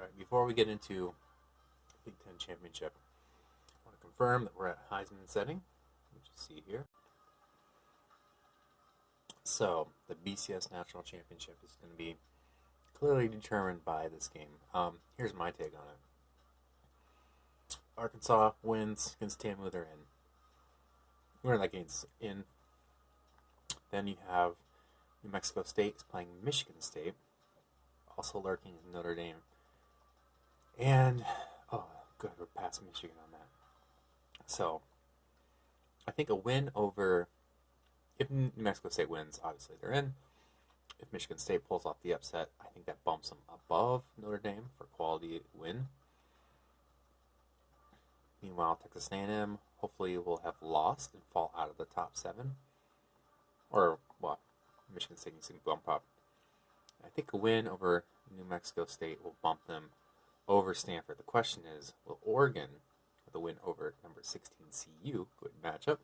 Alright, before we get into Big Ten Championship, I want to confirm that we're at Heisman setting, which you see here. So, the BCS National Championship is going to be clearly determined by this game. Here's my take on it. Arkansas wins against TAMU, they're in. Winner that game's in. Then you have New Mexico State is playing Michigan State, also lurking in Notre Dame. And, good, we're past Michigan on that. So, I think a win over, if New Mexico State wins, obviously they're in. If Michigan State pulls off the upset, I think that bumps them above Notre Dame for quality win. Meanwhile, Texas A&M hopefully will have lost and fall out of the top 7. Or, well, Michigan State needs to bump up. I think a win over New Mexico State will bump them over Stanford. The question is, will Oregon, with a win over number 16 CU, good matchup,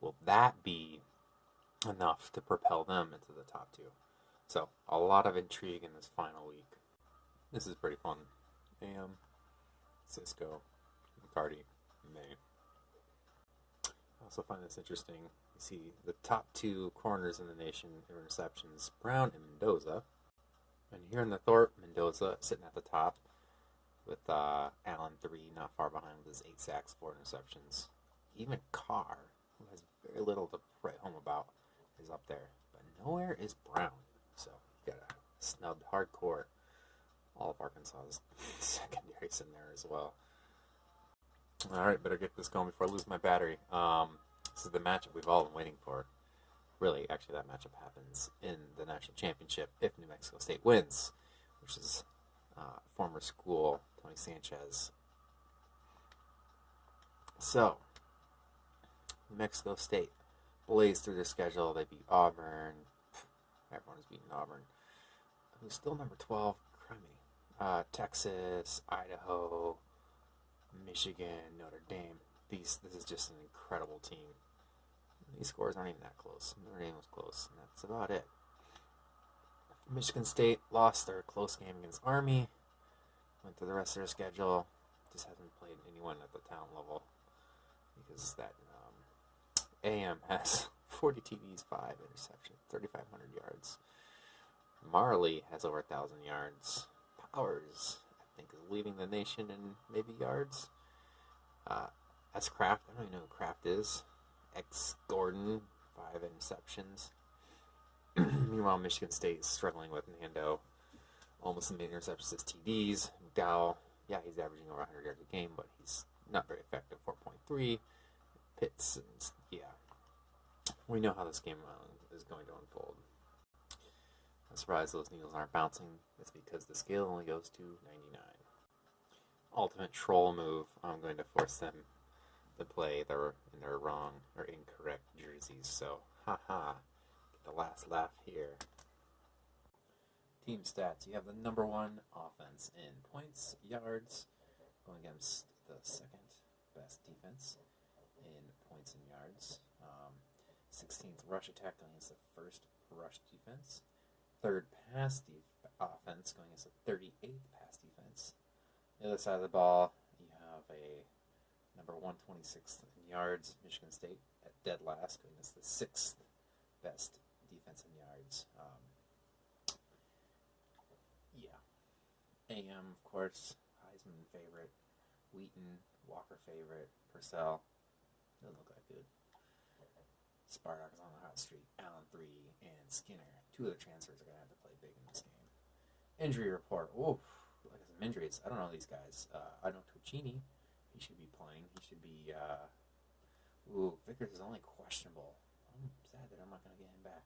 will that be enough to propel them into the top 2? So, a lot of intrigue in this final week. This is pretty fun. AM, Cisco, McCarty, May. I also find this interesting. You see the top 2 corners in the nation in receptions, Brown and Mendoza. And here in the Thorpe, Mendoza sitting at the top with Allen 3 not far behind with his 8 sacks, 4 interceptions. Even Carr, who has very little to write home about, is up there. But nowhere is Brown. So you got a snubbed hardcore. All of Arkansas's secondaries in there as well. Alright, better get this going before I lose my battery. This is the matchup we've all been waiting for. Really, actually, that matchup happens in the national championship if New Mexico State wins, which is former school Tony Sanchez. So, New Mexico State blaze through their schedule. They beat Auburn. Everyone is beating Auburn. Who's still number 12? Crimey. Texas, Idaho, Michigan, Notre Dame. This is just an incredible team. These scores aren't even that close. Notre Dame was close, and that's about it. Michigan State lost their close game against Army. Went through the rest of their schedule. Just hasn't played anyone at the talent level because that AM has 40 TDs, 5 interceptions, 3,500 yards. Marley has over 1,000 yards. Powers, I think, is leading the nation in maybe yards. As Kraft, I don't even know who Kraft is. Gordon, 5 interceptions. Meanwhile, Michigan State is struggling with Nando. Almost as many interceptions as TDs. McDowell, yeah, he's averaging over 100 yards a game, but he's not very effective, 4.3. Pitts, yeah. We know how this game is going to unfold. I'm surprised those needles aren't bouncing. It's because the scale only goes to 99. Ultimate troll move. I'm going to force them to play in their wrong or incorrect jerseys. So, haha. Get the last laugh here. Team stats. You have the number 1 offense in points, yards, going against the second best defense in points and yards. 16th rush attack going against the first rush defense. Third pass offense going against the 38th pass defense. The other side of the ball, you have a number 126th in yards, Michigan State at dead last, going against the 6th best defense in yards. AM, of course, Heisman favorite, Wheaton, Walker favorite, Purcell, doesn't look that good. Spartak is on the hot streak, Allen 3, and Skinner. 2 of the transfers are going to have to play big in this game. Injury report, oof, like some injuries. I don't know these guys. I know Tuccini, he should be playing. He should be, Vickers is only questionable. I'm sad that I'm not going to get him back.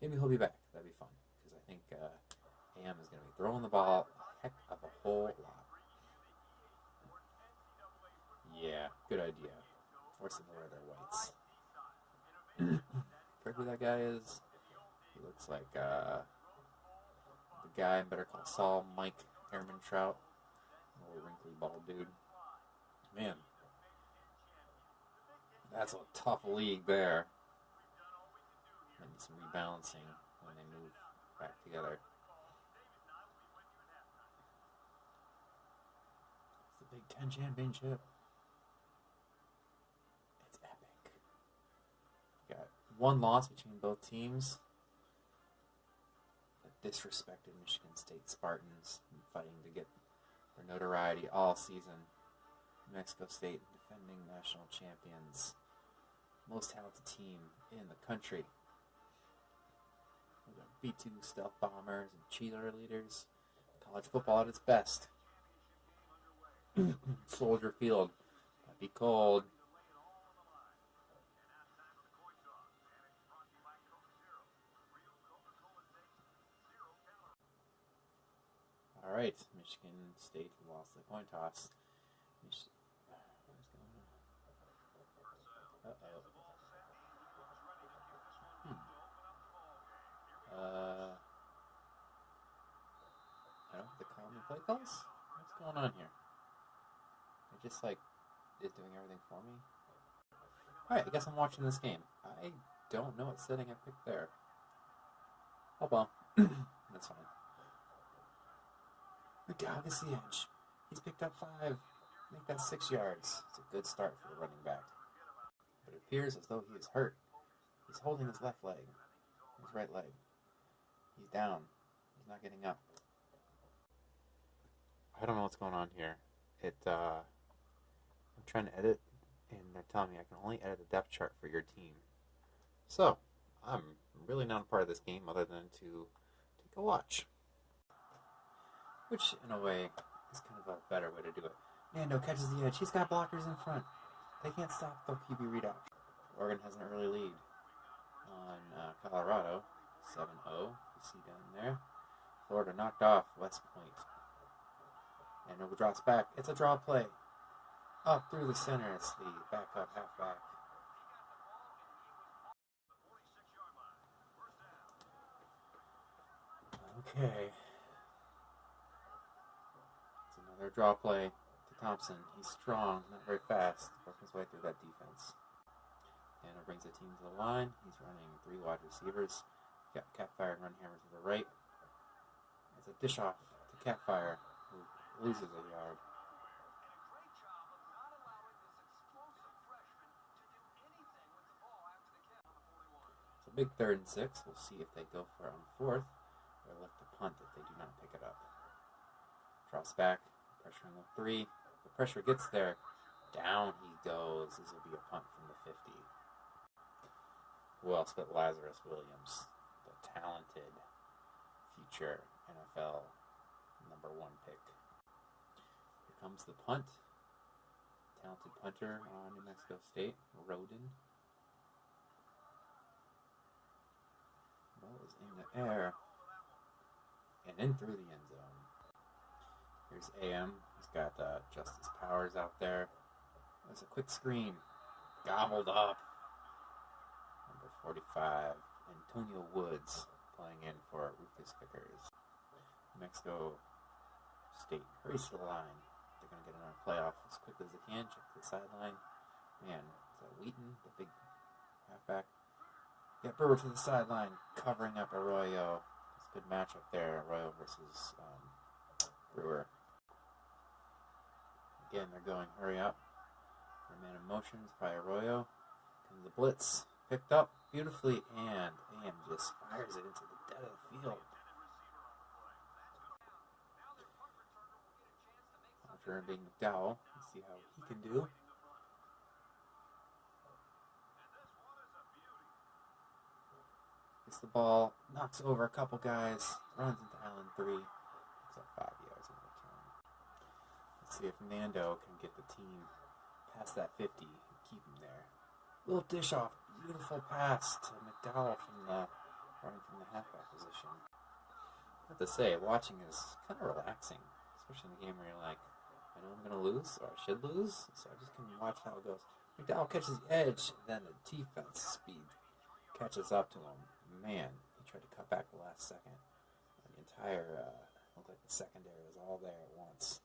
Maybe he'll be back. That'd be fun, because I think AM is going to be throwing the ball a heck of a whole lot. Yeah, good idea. Force them to wear their whites. Forget who that guy is. He looks like the guy in Better Call Saul, Mike Airman Trout. Little wrinkly bald dude. Man, that's a tough league there. Maybe some rebalancing when they move back together. Big Ten Championship. It's epic. Got one loss between both teams. The disrespected Michigan State Spartans fighting to get their notoriety all season. New Mexico State, defending national champions. Most talented team in the country. We've got B2 stealth bombers and cheerleaders. College football at its best. Soldier Field. Might be cold. Alright, Michigan State lost the coin toss. What is going on? Uh-oh. I don't have to call me play calls? What's going on here? It just is doing everything for me. Alright, I guess I'm watching this game. I don't know what setting I picked there. Oh well. That's fine. McDowell gets the edge. He's picked up 5. I think that's 6 yards. It's a good start for the running back. But it appears as though he is hurt. He's holding his left leg. His right leg. He's down. He's not getting up. I don't know what's going on here. I'm trying to edit, and they're telling me I can only edit the depth chart for your team. So, I'm really not a part of this game other than to take a watch. Which, in a way, is kind of a better way to do it. Nando catches the edge. He's got blockers in front. They can't stop the QB readout. Oregon has an early lead on Colorado, 7-0. You see down there. Florida knocked off West Point. Nando drops back. It's a draw play. Up through the center. It's the backup halfback. Okay. Another draw play to Thompson. He's strong, not very fast. Working his way through that defense. Dano brings the team to the line. He's running 3 wide receivers. Got Catfire and Runhammer to the right. It's a dish off to Catfire, who loses a yard. It's a big 3rd and 6. We'll see if they go for it on 4th. They're left to punt if they do not pick it up. Drops back. Pressure on the 3. The pressure gets there. Down he goes. This will be a punt from the 50. Who else but Lazarus Williams, the talented future NFL number 1 pick. Here comes the punt. Talented punter on New Mexico State, Roden. Ball is in the air and in through the end zone. Here's AM. He's got Justice Powers out there. There's a quick screen. Gobbled up. Number 45, Antonio Woods, playing in for Rufus Vickers. New Mexico State hurries to the line. They're going to get another playoff as quickly as they can. Check the sideline. Man, is that Wheaton, the big halfback? Get Brewer to the sideline, covering up Arroyo. It's a good matchup there, Arroyo versus Brewer. Again, they're going, hurry up. For man in motion is probably Arroyo. Comes the blitz. Picked up beautifully, and AM just fires it into the dead of the field. After being McDowell, let's see how he can do. Gets the ball, knocks over a couple guys, runs into Allen 3. Picks up 5 yards in return. Let's see if Nando can get the team past that 50 and keep him there. Little dish off. Beautiful pass to McDowell running from the halfback position. I have to say, watching is kind of relaxing, especially in a game where you're like, I know I'm going to lose, or I should lose, so I just can watch how it goes. McDowell catches the edge, then the defense speed catches up to him. Man, he tried to cut back the last second. The entire, looked like the secondary was all there at once.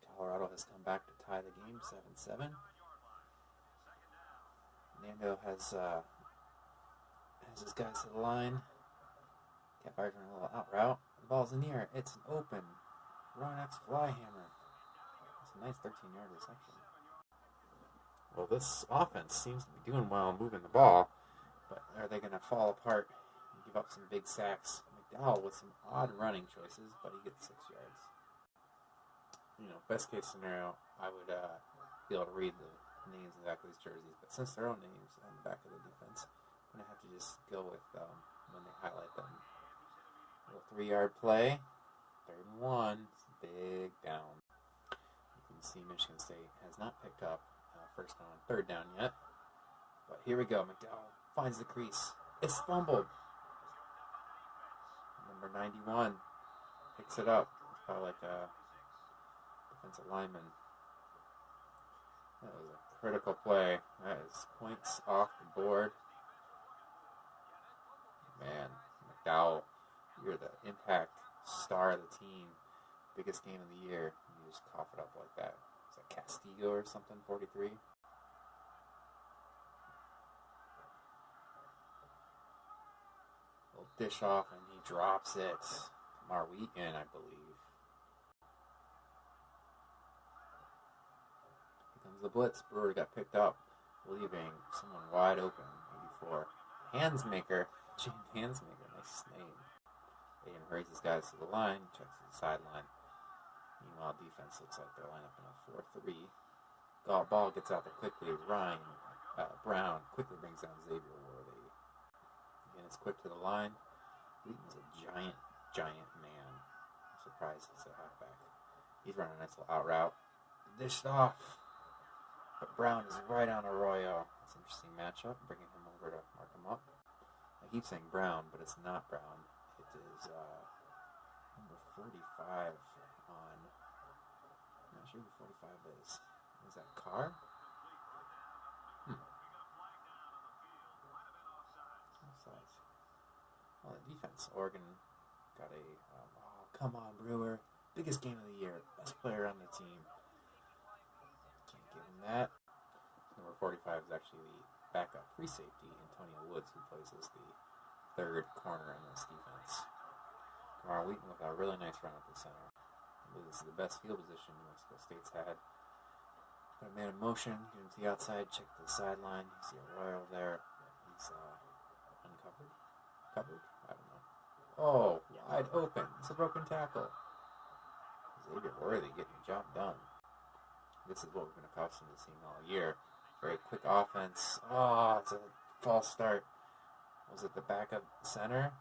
Colorado has come back to tie the game, 7-7. Nando has his guys to the line. Catfire's running a little out route. The ball's in the air. It's an open run X fly hammer. a nice 13-yard reception. Well, this offense seems to be doing well moving the ball, but are they going to fall apart and give up some big sacks? McDowell with some odd running choices, but he gets 6 yards. You know, best case scenario, I would be able to read the names of these jerseys, but since their own names on the back of the defense, I'm going to have to just go with when they highlight them. A little 3-yard play, 3rd and 1, big down. You can see Michigan State has not picked up first down, 3rd down yet, but here we go. McDowell finds the crease. It's fumbled. Number 91 picks it up. It's probably like a defensive lineman. That was a critical play. That is points off the board. Man, McDowell, you're the impact star of the team. Biggest game of the year. You just cough it up like that. Is that Castillo or something, 43? Little dish off and he drops it. Mar Wheaton, I believe. Here comes the blitz. Brewer got picked up, leaving someone wide open. 84. Handsmaker. Gene Handsmaker, nice name. Aiden hurries his guys to the line, checks the sideline. Meanwhile, defense looks like they're lined up in a 4-3. Ball gets out there quickly. Brown quickly brings down Xavier Worthy. Again, it's quick to the line. Wheaton's a giant man. I'm surprised he's a halfback. He's running a nice little out route. Dished off. But Brown is right on Arroyo. It's an interesting matchup. Bringing him over to mark him up. I keep saying Brown, but it's not Brown. It is number 45 on... I'm not sure who 45 is. Is that Carr? Offsides. Well, the defense. Oregon got a... oh, come on, Brewer. Biggest game of the year. Best player on the team. Can't give him that. Number 45 is actually the backup free safety, Antonio Woods, who plays as the 3rd corner in this defense. Kamar Wheaton with a really nice run up the center. I believe this is the best field position New Mexico State's had. Put a man in motion, get him to the outside, check the sideline. You see Arroyo there. He's uncovered. Covered? I don't know. Oh, wide open. It's a broken tackle. Xavier Worthy getting the job done. This is what we've been accustomed to seeing all year. Very quick offense. Oh, it's a false start. Was it the backup center?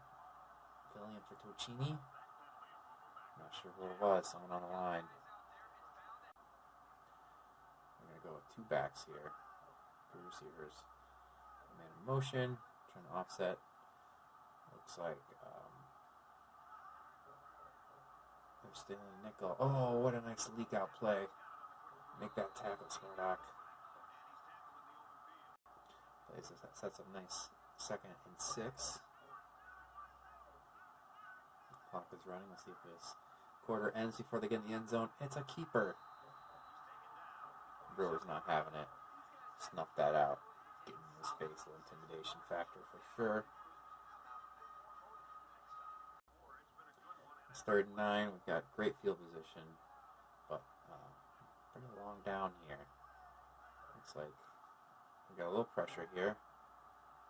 Filling in for Tocini? Not sure who it was. Someone on the line. We're going to go with 2 backs here. 2 receivers. Man in motion. Trying to offset. Looks like they're stealing a nickel. Oh, what a nice leak out play. Make that tackle, Smurdock. That sets up nice 2nd and 6. The clock is running. Let's see if this quarter ends before they get in the end zone. It's a keeper. Brewer's not having it. Snuff that out. Getting in his face, a little intimidation factor for sure. It's 3rd and 9. We've got great field position, but pretty long down here. Looks like we got a little pressure here.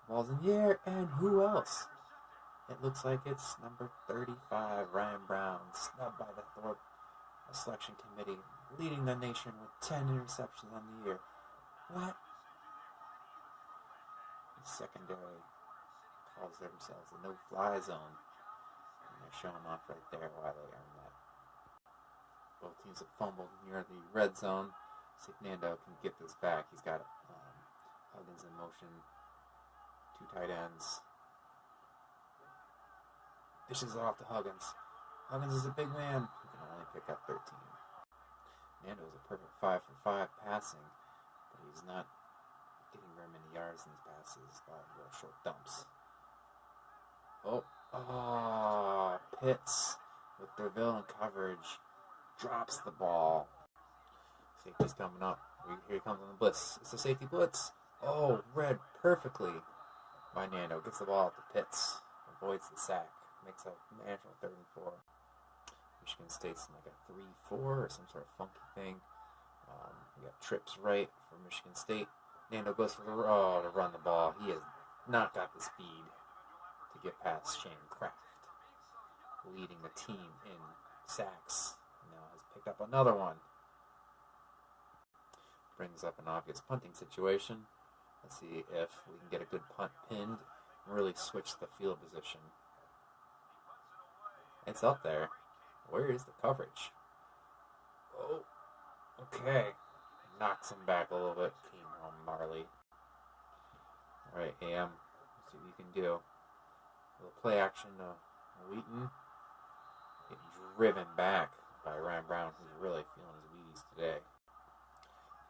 Ball's in the air, and who else? It looks like it's number 35, Ryan Brown, snubbed by the Thorpe Selection Committee, leading the nation with 10 interceptions on the year. What? The secondary calls themselves the no-fly zone. And they're showing off right there why they earned that. Both teams have fumbled near the red zone. See if Nando can get this back. He's got Huggins in motion. 2 tight ends. Dishes it off to Huggins. Huggins is a big man who can only pick up 13. Nando is a perfect 5 for 5 passing, but he's not getting very many yards in his passes by real short dumps. Pitts with Derville in coverage drops the ball. Safety's coming up. Here he comes on the blitz. It's a safety blitz. Oh, read perfectly by Nando. Gets the ball out to Pitts. Avoids the sack. Makes a manageable 3rd and 4. Michigan State's in like a 3-4 or some sort of funky thing. We got trips right for Michigan State. Nando goes for the to run the ball. He has not got the speed to get past Shane Kraft, leading the team in sacks. Now has picked up another one. Brings up an obvious punting situation. Let's see if we can get a good punt pinned and really switch the field position. It's up there. Where is the coverage? Oh, okay. Knocks him back a little bit. Came home Marley. All right, AM. Let's see what you can do. A little play action to Wheaton. Getting driven back by Ryan Brown, who's really feeling his Wheaties today.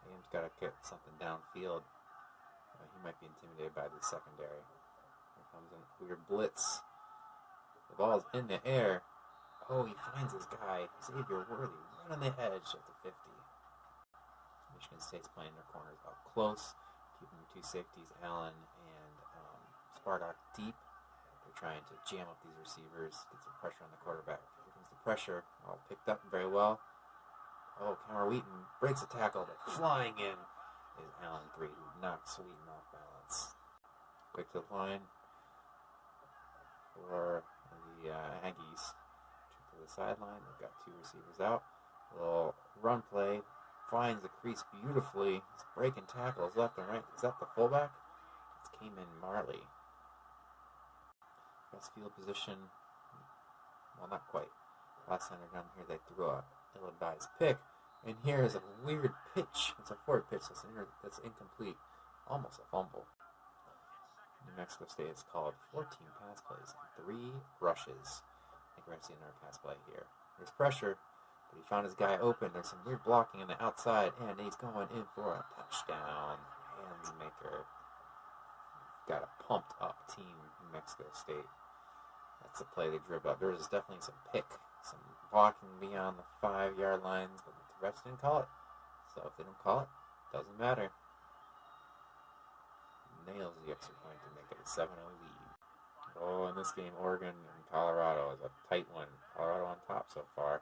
AM's got to get something downfield. He might be intimidated by the secondary. Here comes a weird blitz. The ball's in the air. Oh, he finds his guy, Xavier Worthy, right on the edge at the 50. Michigan State's playing their corners up close, keeping the two safeties, Allen and Spartak, deep. They're trying to jam up these receivers, get some pressure on the quarterback. Here comes the pressure, all picked up very well. Oh, Cameron Wheaton breaks a tackle, but flying in is Allen 3, who knocks Wheaton off balance. Quick to the line for the Aggies. To the sideline, they've got two receivers out. A little run play, finds the crease beautifully. He's breaking tackles left and right. Is that the fullback? It's Cayman Marley. Best field position. Well, not quite. Last time they're down here, they threw a ill-advised pick. And here is a weird pitch. It's a forward pitch that's incomplete. Almost a fumble. New Mexico State is called 14 pass plays and 3 rushes. I think we're going to see another pass play here. There's pressure, but he found his guy open. There's some weird blocking on the outside, and he's going in for a touchdown. Hands maker. Got a pumped up team, New Mexico State. That's the play they dribbled up. There was definitely some blocking beyond the 5-yard lines, but the refs didn't call it. So if they don't call it, doesn't matter. Nails the extra point to make it a 7-0 lead. Oh, in this game, Oregon and Colorado is a tight one. Colorado on top so far.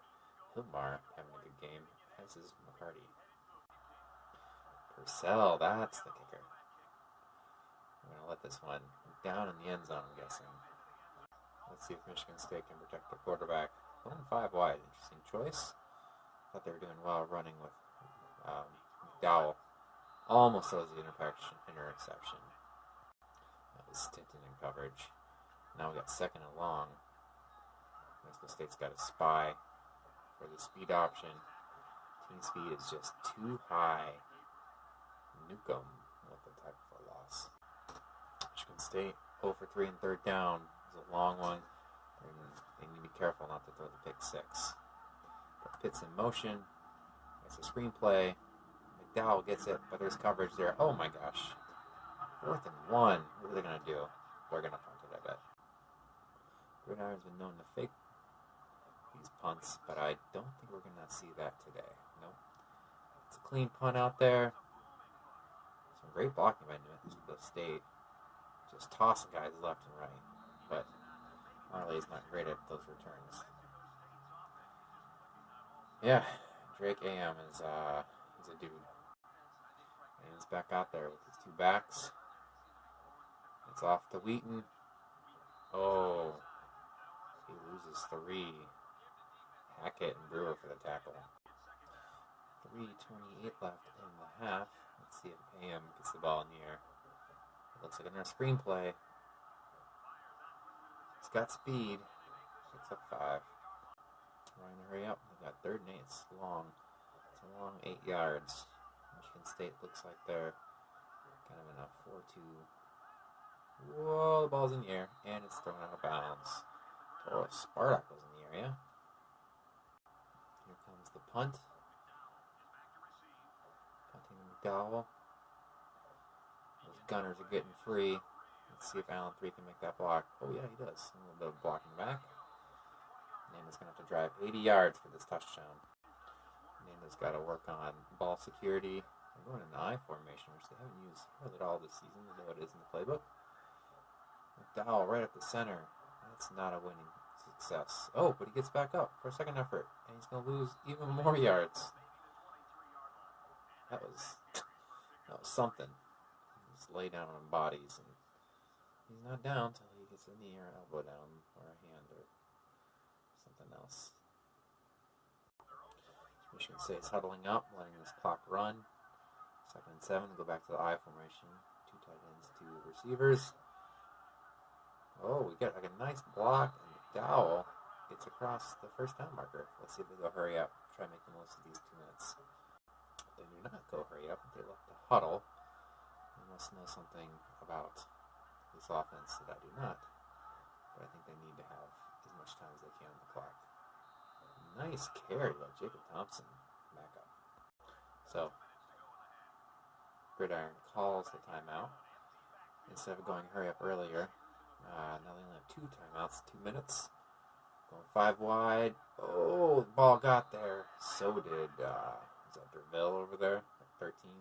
Hilmar having a good game, as is McCarty. Purcell, that's the kicker. I'm going to let this one down in the end zone, I'm guessing. Let's see if Michigan State can protect the quarterback. 1-5 wide, interesting choice. Thought they were doing well running with McDowell. Almost throws the interception. That was Stinton in coverage. Now we got second and long. Mexico State's got a spy for the speed option. Team speed is just too high. Nuke 'em with the type of a loss. Michigan State 0 for 3 and third down. It's a long one. And they need to be careful not to throw the pick 6. But Pitt's in motion. It's a screenplay. McDowell gets it, but there's coverage there. Oh my gosh. 4th and 1. What are they going to do? They're going to punt it, I bet. Gridiron's been known to fake these punts, but I don't think we're going to see that today. Nope. It's a clean punt out there. Some great blocking by New Mexico State. Just tossing guys left and right. But Marley's not great at those returns. Yeah, Drake AM is he's a dude. And he's back out there with his 2 backs. It's off to Wheaton. Oh, he loses 3. Hackett and Brewer for the tackle. 3:28 left in the half. Let's see if AM gets the ball in the air. It looks like another screenplay. He's got speed. Picks up 5. Trying to hurry up. We got 3rd and 8. It's long. It's a long 8 yards. Michigan State looks like they're kind of in a 4-2. Whoa, the ball's in the air, and it's thrown out of bounds. Oh, Spartak was in the area. Here comes the punt. Punting McDowell. Those gunners are getting free. Let's see if Allen 3 can make that block. Oh, yeah, he does. A little bit of blocking back. Nando's going to have to drive 80 yards for this touchdown. Nando's got to work on ball security. They're going in the I formation, which they haven't used really at all this season, although it is in the playbook. McDowell right at the center. That's not a winning success. Oh, but he gets back up for a second effort, and he's going to lose even more yards. That was something. Just lay down on bodies, and he's not down until he gets a knee or an elbow down, or a hand, or something else. Michigan State's huddling up, letting this clock run. 2nd and 7, go back to the I formation. 2 tight ends, 2 receivers. Oh, we get like a nice block, and McDowell gets across the first down marker. Let's see if they go hurry up. Try to make the most of these 2 minutes. They do not go hurry up. They left the huddle. They must know something about this offense that I do not. But I think they need to have as much time as they can on the clock. Nice carry by Jacob Thompson. Back up. So, Gridiron calls the timeout. Instead of going hurry up earlier, now they only have 2 timeouts, 2 minutes. Going 5 wide. Oh, the ball got there. So did, is that Derville over there at 13?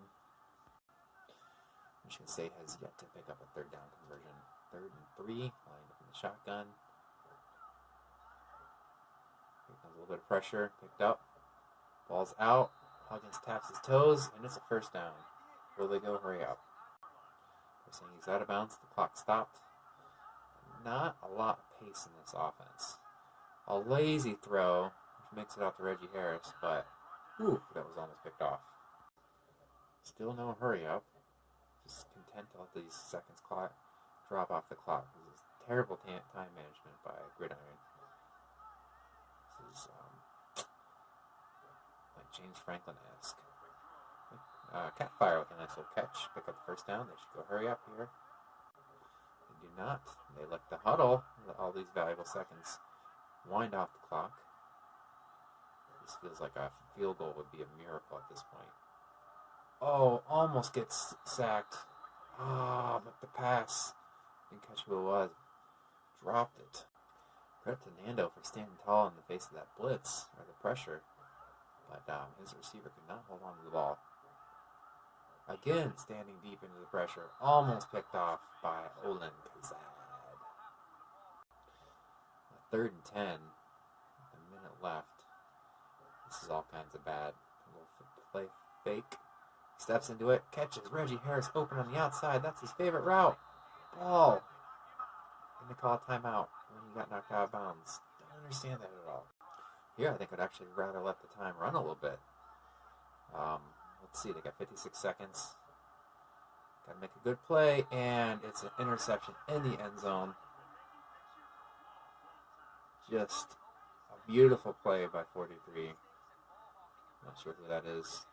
Michigan State has yet to pick up a 3rd down conversion. 3rd and 3, lined up in the shotgun. Here comes a little bit of pressure, picked up. Ball's out. Huggins taps his toes, and it's a 1st down. Will they go hurry up? They're saying he's out of bounds. The clock stopped. Not a lot of pace in this offense. A lazy throw, which makes it out to Reggie Harris, but that was almost picked off. Still no hurry up. Just content to let these seconds drop off the clock. This is terrible time management by Gridiron. This is like James Franklin-esque. Catfire with a nice little catch. Pick up the 1st down. They should go hurry up here. They do not. They let the huddle, all these valuable seconds, wind off the clock. This feels like a field goal would be a miracle at this point. Oh, almost gets sacked. But the pass, didn't catch who it was. Dropped it. Credit to Nando for standing tall in the face of that blitz, or the pressure. But his receiver could not hold on to the ball. Again, standing deep into the pressure. Almost picked off by Olin Kazad. 3rd and 10. A minute left. This is all kinds of bad. A little play fake. Steps into it. Catches Reggie Harris open on the outside. That's his favorite route. Ball. And they call a timeout when he got knocked out of bounds. Don't understand that at all. Here, I think I'd actually rather let the time run a little bit. Let's see, they got 56 seconds. Got to make a good play, and it's an interception in the end zone. Just a beautiful play by 43. Not sure who that is.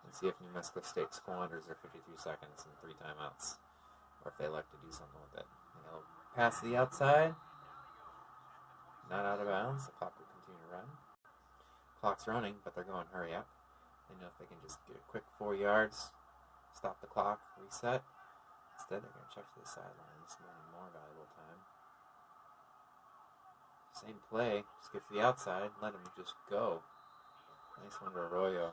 Let's see if New Mexico State squanders their 53 seconds and 3 timeouts, or if they like to do something with it. They'll pass to the outside. Not out of bounds. The clock will continue to run. Clock's running, but they're going hurry up. They know if they can just get a quick 4 yards, stop the clock, reset. Instead, they're going to check to the sidelines, wanting more valuable time. Same play, just get to the outside, let him just go. Nice one to Arroyo.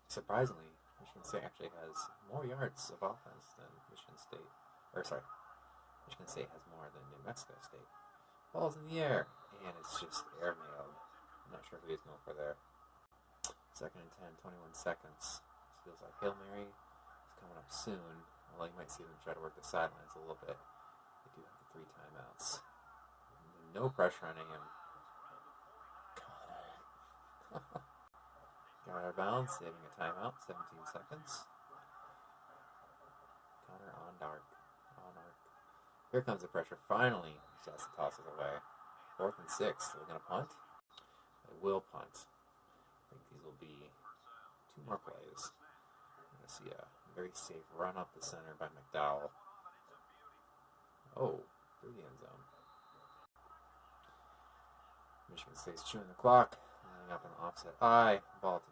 Surprisingly, Michigan State actually has more yards of offense than Michigan State. Michigan State has more than New Mexico State. Ball's in the air, and it's just airmailed. I'm not sure who he's going for there. 2nd and 10, 21 seconds. This feels like Hail Mary is coming up soon. Well, you might see them try to work the sidelines a little bit. They do have the 3 timeouts. No pressure on him. Got out of bounds, saving a timeout, 17 seconds. Connor on arc. Here comes the pressure. Finally, just tosses away. 4th and 6. Are they going to punt? They will punt. I think these will be 2 more plays. We're going to see a very safe run up the center by McDowell. Oh, through the end zone. Michigan State's chewing the clock. Lining up an offset I. Ball to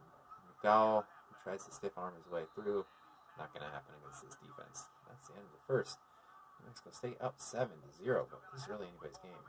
McDowell, who tries to stiff arm his way through. Not going to happen against this defense. That's the end of the first. New Mexico State up 7-0, but this is really anybody's game.